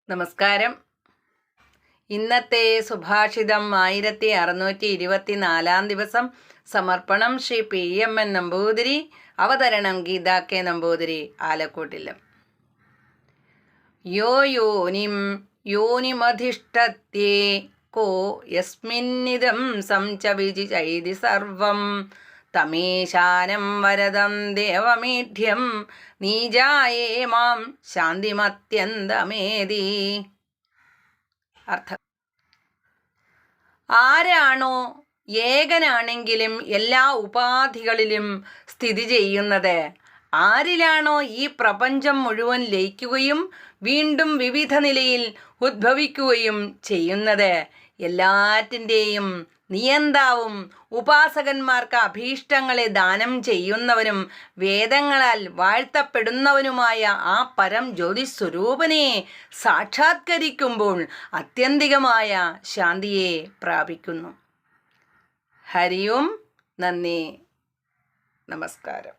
നമസ്കാരം. ഇന്നത്തെ സുഭാഷിതം 1624 ദിവസം. സമർപ്പണം ശ്രീ PMN നമ്പൂതിരി. അവതരണം ഗീതാ കെ നമ്പൂതിരി, ആലക്കോട്ടില്ലം. യോ യോനിം യോനിമധിഷ്ഠത്യേ കോ യസ്മിന്നിദം സംചവിചൈതി സർവം തമേശാനം വരദം ദേവമീഢ്യം നീജായേ മാം ശാന്തിമത്യന്തമേതി. അർത്ഥം: ആരാണോ ഏകനാണെങ്കിലും എല്ലാ ഉപാധികളിലും സ്ഥിതി ചെയ്യുന്നത്, ആരിലാണോ ഈ പ്രപഞ്ചം മുഴുവൻ ലയിക്കുകയും വീണ്ടും വിവിധ നിലയിൽ ഉദ്ഭവിക്കുകയും ചെയ്യുന്നത്, എല്ലാറ്റിൻ്റെയും നിയന്താവും ഉപാസകന്മാർക്ക് അഭീഷ്ടങ്ങളെ ദാനം ചെയ്യുന്നവനും വേദങ്ങളാൽ വാഴ്ത്തപ്പെടുന്നവനുമായ ആ പരം ജ്യോതിസ്വരൂപനെ സാക്ഷാത്കരിക്കുമ്പോൾ ആത്യന്തികമായ ശാന്തിയെ പ്രാപിക്കുന്നു. ഹരി ഓം. നന്ദി. നമസ്കാരം.